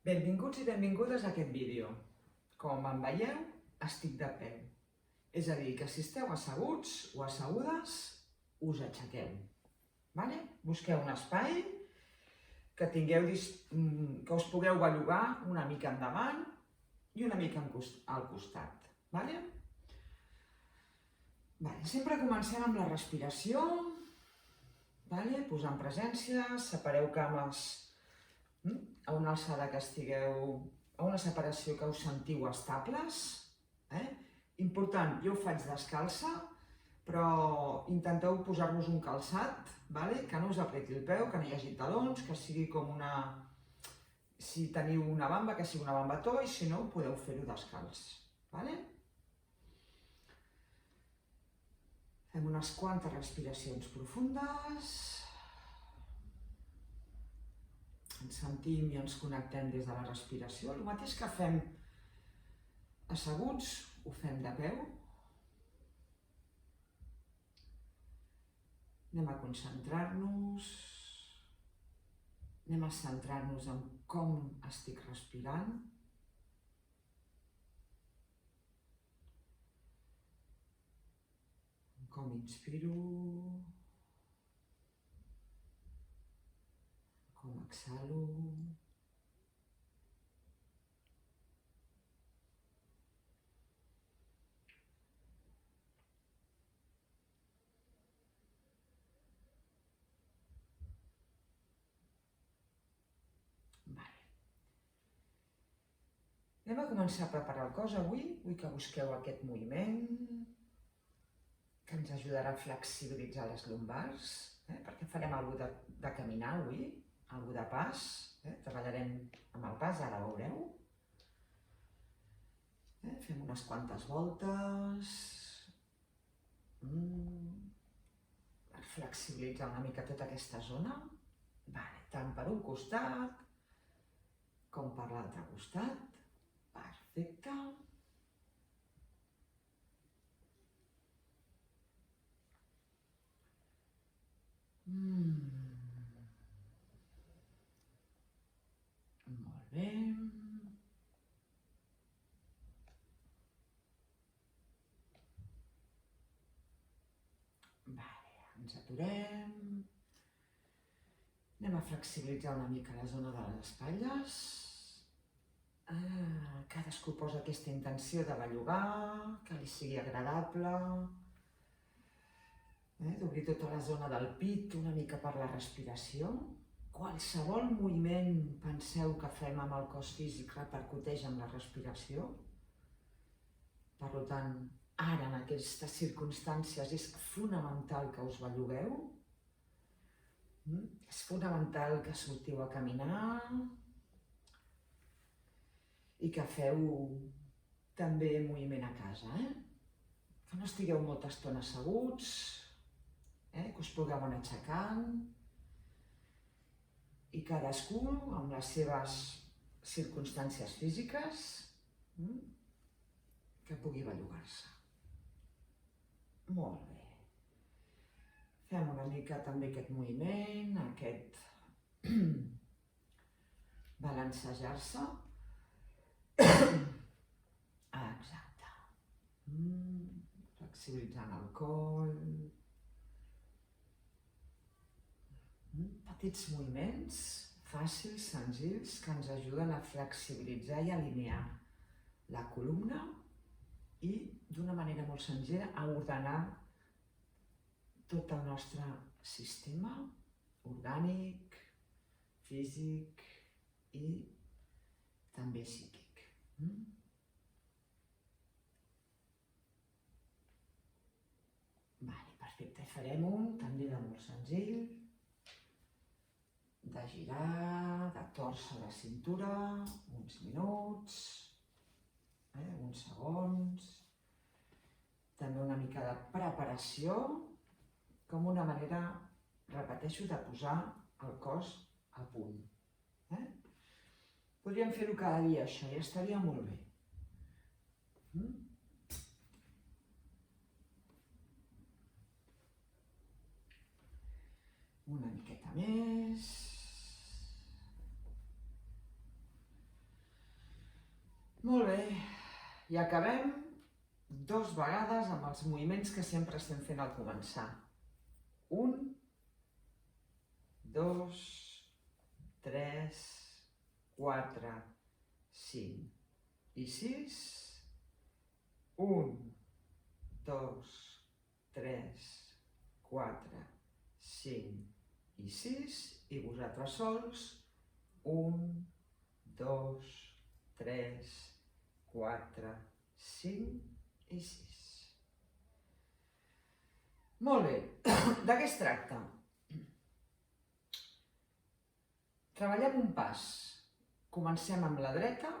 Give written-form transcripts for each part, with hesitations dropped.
Benvinguts i benvingudes a aquest vídeo. Com em veieu, estic de peu. És a dir, que si esteu asseguts o assegudes, us aixequeu. Busqueu un espai que us pugueu bellugar una mica endavant i una mica al costat. Sempre comencem amb la respiració, posant presència, separeu cames a una alçada que estigueu, a una separació que us sentiu estables. Important, jo ho faig descalça, però intenteu posar-vos un calçat, que no us apreti el peu, que no hi hagi talons, que sigui com una... Si teniu una bamba, que sigui una bambató, i si no, podeu fer-ho descalç. Fem unes quantes respiracions profundes. Ens sentim i ens connectem des de la respiració. El mateix que fem asseguts, ho fem de peu. Anem a concentrar-nos, anem a centrar-nos en com estic respirant. Com inspiro, com exhalo. Anem a començar a preparar el cos avui. Vull que busqueu aquest moviment que ens ajudarà a flexibilitzar les lumbars, perquè farem alguna cosa de caminar avui, alguna de pas, treballarem amb el pas, ara ho veureu. Fem unes quantes voltes, per flexibilitzar una mica tota aquesta zona, tant per un costat com per l'altre costat. Perfecte. Molt bé. Ens aturem. Anem a flexibilitzar una mica la zona de les espatlles. Cadascú posa aquesta intenció de bellugar, que li sigui agradable. D'obrir tota la zona del pit una mica per la respiració. Qualsevol moviment penseu que fem amb el cos físic repercuteix en la respiració. Per tant, ara en aquestes circumstàncies és fonamental que us bellugueu. És fonamental que sortiu a caminar i que feu també moviment a casa. Que no estigueu molta estona asseguts, que us pugueu anar aixecant i cadascú amb les seves circumstàncies físiques que pugui bellugar-se. Molt bé. Fem una mica també aquest moviment, aquest balancejar-se. Exacte. Flexibilitzant el coll. Petits moviments fàcils, senzills, que ens ajuden a flexibilitzar i alinear la columna i, d'una manera molt senzilla, a ordenar tot el nostre sistema orgànic, físic i també psíquic. Perfecte, farem un també de molt senzill, de girar, de tòrcer la cintura, uns minuts, uns segons. També una mica de preparació, com una manera, repeteixo, de posar el cos a punt. Podríem fer-ho cada dia, això, i estaria molt bé. Una miqueta més. Molt bé. I acabem 2 vegades amb els moviments que sempre estem fent al començar. 1, 2, 3, 4, 5 i 6. 1, 2, 3, 4, 5 i 6. I vosaltres sols. 1, 2, 3, 4, 5 i 6. Molt bé. De què es tracta? Treballem un pas. Comencem amb la dreta,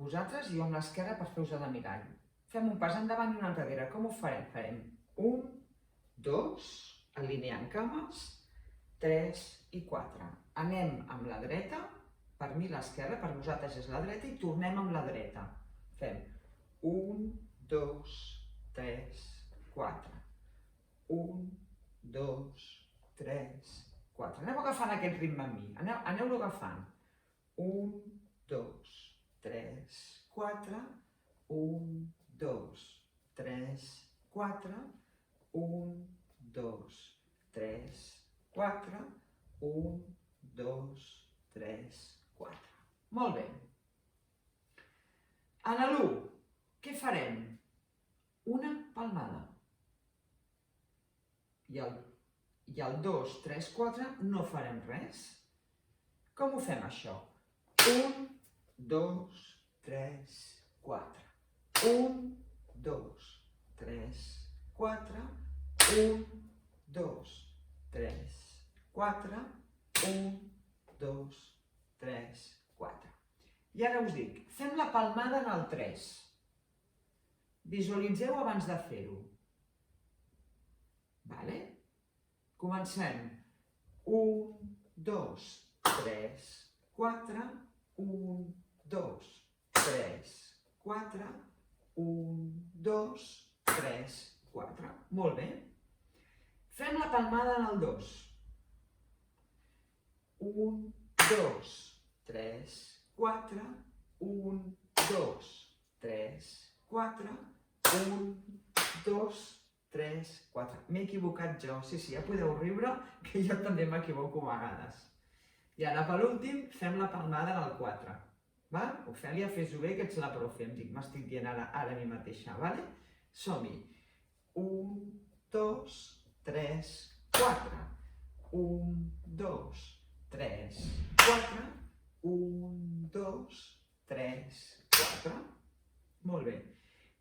vosaltres, i jo amb l'esquerra per fer-vos de mirall. Fem un pas endavant i un enrere. Com ho farem? Farem 1, 2, alineant cames, 3 i 4. Anem amb la dreta, per mi l'esquerra, per vosaltres és la dreta, i tornem amb la dreta. Fem 1, 2, 3, 4. 1, 2, 3, 4. Aneu agafant aquest ritme amb mi. Aneu-lo agafant. 1, 2, 3, 4. 1, 2, 3, 4. 1, 2, 3, 4. 1, 2, 3, 4. Molt bé. En l'1, què farem? Una palmada. I el 2, 3, 4 no farem res. Com ho fem això? 1, 2, 3, 4. 1, 2, 3, 4. 1, 2, 3, 4. 1, 2, 3, 4. I ara us dic, fem la palmada en el 3. Visualitzeu abans de fer-ho. Vale? Comencem. 1, 2, 3, 4. 1, 2, 3, 4. 1, 2, 3, 4. Molt bé. Fem la palmada en el 2. 1, 2, 3, 4. 1, 2, 3, 4. 1, 2, 3, 4. M'he equivocat jo. Sí, ja podeu riure, que jo també m'equivoco a vegades. I ara, per últim, fem la palmada en el 4. Val? Ofèlia, fes-ho bé, que ets la profe. M'estic dient ara a mi mateixa. Vale? Som-hi. 1, 2, 3, 4. 1, 2, 3, 4. 1, 2, 3, 4. Molt bé.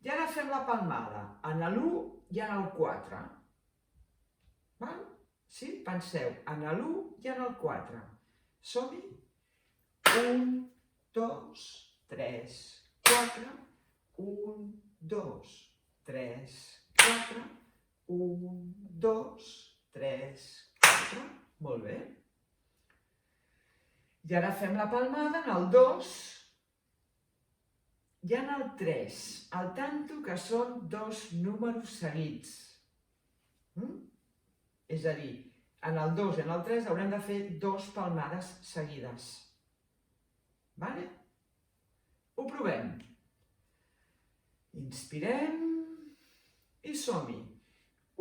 I ara fem la palmada en l'1 i en el 4. Val? Sí? Penseu, en l'1 i en el 4. Som-hi? 1, 2, 3, 4. 1, 2, 3, 4. 1, 2, 3, 4. Molt bé. I ara fem la palmada en el 2 i en el 3. Al tanto que són 2 números seguits. És a dir, en el 2 i en el 3 haurem de fer 2 palmades seguides. Vale? Ho provem. Inspirem i som-hi.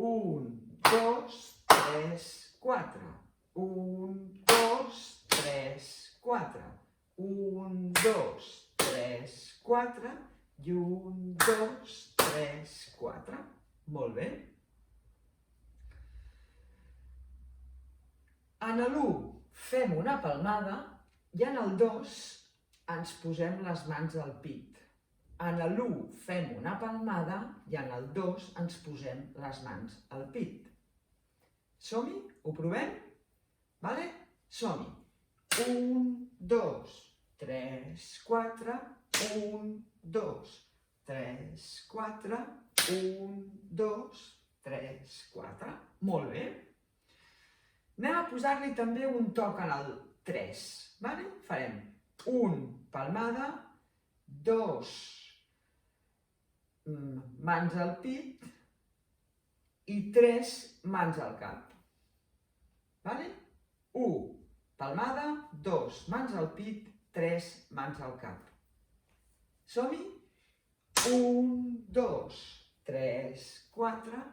1, 2, 3, 4. 1, 2, 3, 4. 1, 2, 3, 4. I 1, 2, 3, 4. Molt bé. En l'1 fem una palmada i en el 2 ens posem les mans al pit. En l'1 fem una palmada i en el 2 ens posem les mans al pit. Som-hi? Ho provem? Vale? Som-hi. 1, 2, 3, 4. 1, 2, 3, 4. 1, 2, 3, 4. Molt bé. Anem a posar-li també un toc en el 3. Vale? Farem 1 palmada, 2 mans al pit i 3 mans al cap. Vale? 1 palmada, 2 mans al pit, 3 mans al cap. Som-hi? 1, 2, 3, 4.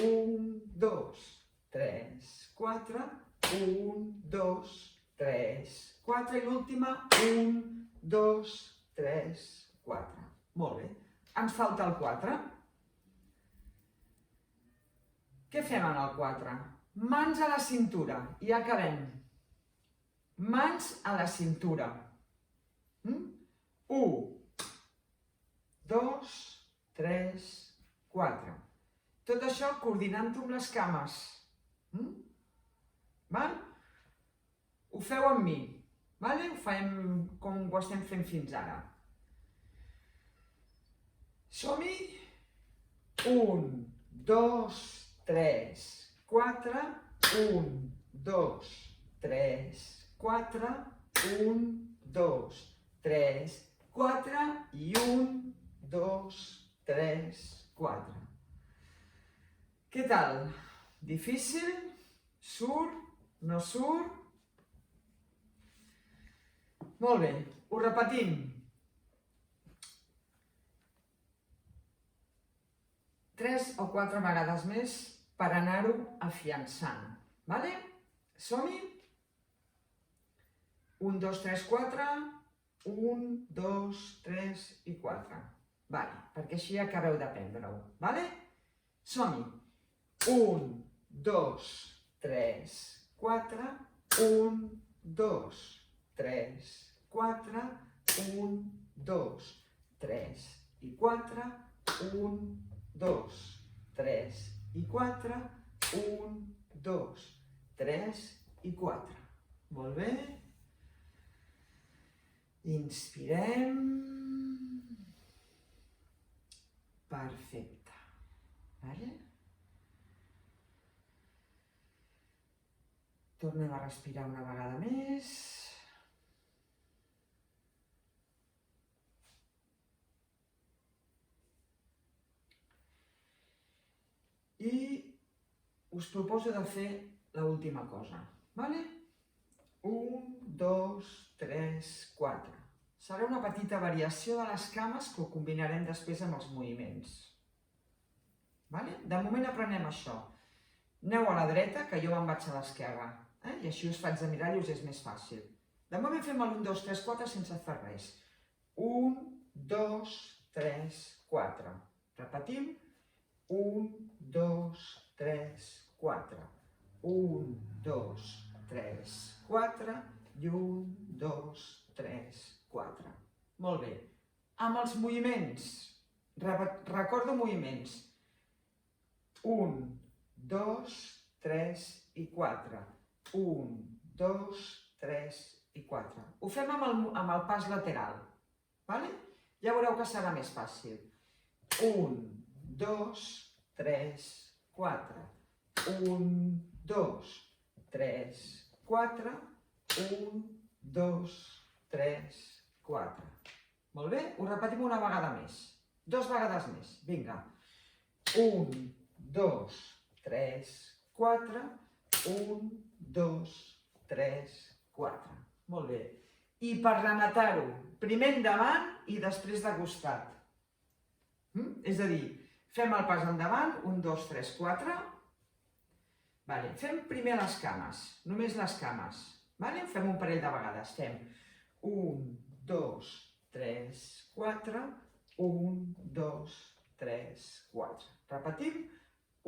1, 2, 3, 4. 1, 2, 3, 4. I l'última, 1, 2, 3, 4. Molt bé. Ens falta el 4. Què fem en el 4? Mans a la cintura. I acabem. Mans a la cintura. 1, 2, 3, 4. Tot això coordinant-ho amb les cames. Ho feu amb mi. Ho fem com ho estem fent fins ara. Som-hi? 1, 2, 3, 4. 1, 2, 3, 4. 1, 2, 3, 4. I 1, 2, 3, 4. Què tal? Difícil? Surt? No surt? Molt bé, ho repetim. 3 o 4 vegades més per anar-ho afiançant. Som-hi? 1, 2, 3, 4. 1, 2, 3 i 4. Perquè així acabeu d'aprendre-ho. Som-hi. 1, 2, 3, 4. 1, 2, 3, 4. 1, 2, 3 i 4. 1, 2, 3 i 4. 1, 2, 3 i 4. Molt bé. Inspirem. Perfecte. Tornem a respirar una vegada més. I us proposo de fer l'última cosa. 1, 2, 3, 4. Serà una petita variació de les cames que ho combinarem després amb els moviments. De moment aprenem això. Aneu a la dreta, que jo me'n vaig a l'esquerra. I així us faig de mirar i us és més fàcil. De moment fem el 1, 2, 3, 4 sense fer res. 1, 2, 3, 4. Repetim. 1, 2, 3, 4. 1, 2, 3, 4. I 1, 2, 3, 4. Molt bé. Amb els moviments. Recordo moviments. 1, 2, 3 i 4. 1, 2, 3 i 4. Ho fem amb el pas lateral. Ja veureu que serà més fàcil. 1, 2, 3, 4. 1, 2, 3, 4. 1, 2, 3, 4. Molt bé? Ho repetim una vegada més. 2 vegades més. Vinga. 1, 2, 3, 4. 1, 2, 3, 4. Molt bé. I per rematar-ho, primer endavant i després de costat. És a dir, fem el pas endavant, 1, 2, 3, 4. Fem primer les cames, només les cames. Fem un parell de vegades. Fem 1, 2, 3, 4. 1, 2, 3, 4. Repetim.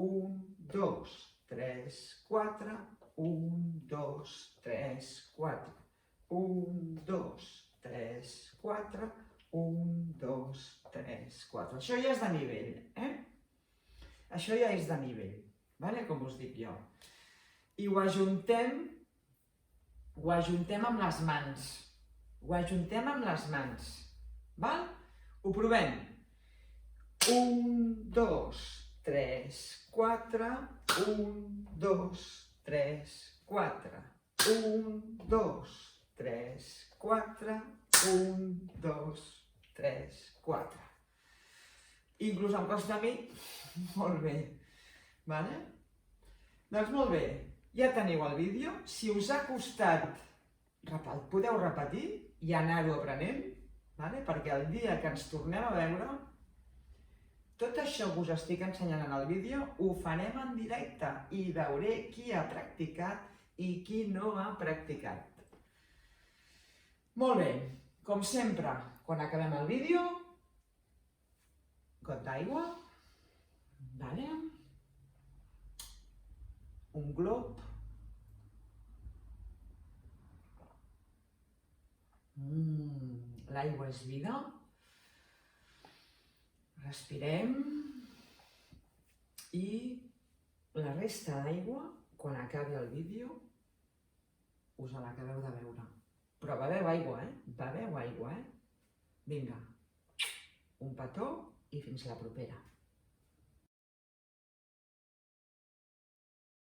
1, 2, 3, 4. 1, 2, 3, 4. 1, 2, 3, 4. 1, 2, 3, 4. Això ja és de nivell, Això ja és de nivell, com us dic jo. I ho ajuntem amb les mans. Ho ajuntem amb les mans. Ho provem. 1, 2, 3, 4. 1, 2, 3, 4. 1, 2, 3, 4. 1, 2, 3, 4. Inclús em costa a mi. Molt bé. Doncs molt bé. Ja teniu el vídeo. Si us ha costat, podeu repetir i anar-ho aprenent. perquè el dia que ens tornem a veure, tot això que us estic ensenyant en el vídeo ho farem en directe i veuré qui ha practicat i qui no ha practicat. Molt bé, com sempre, quan acabem el vídeo, got d'aigua, un glob, l'aigua és vida, respirem i la resta d'aigua, quan acabi el vídeo, us l'acabeu de beure. Però beveu aigua, Beveu aigua, Vinga, un petó i fins la propera.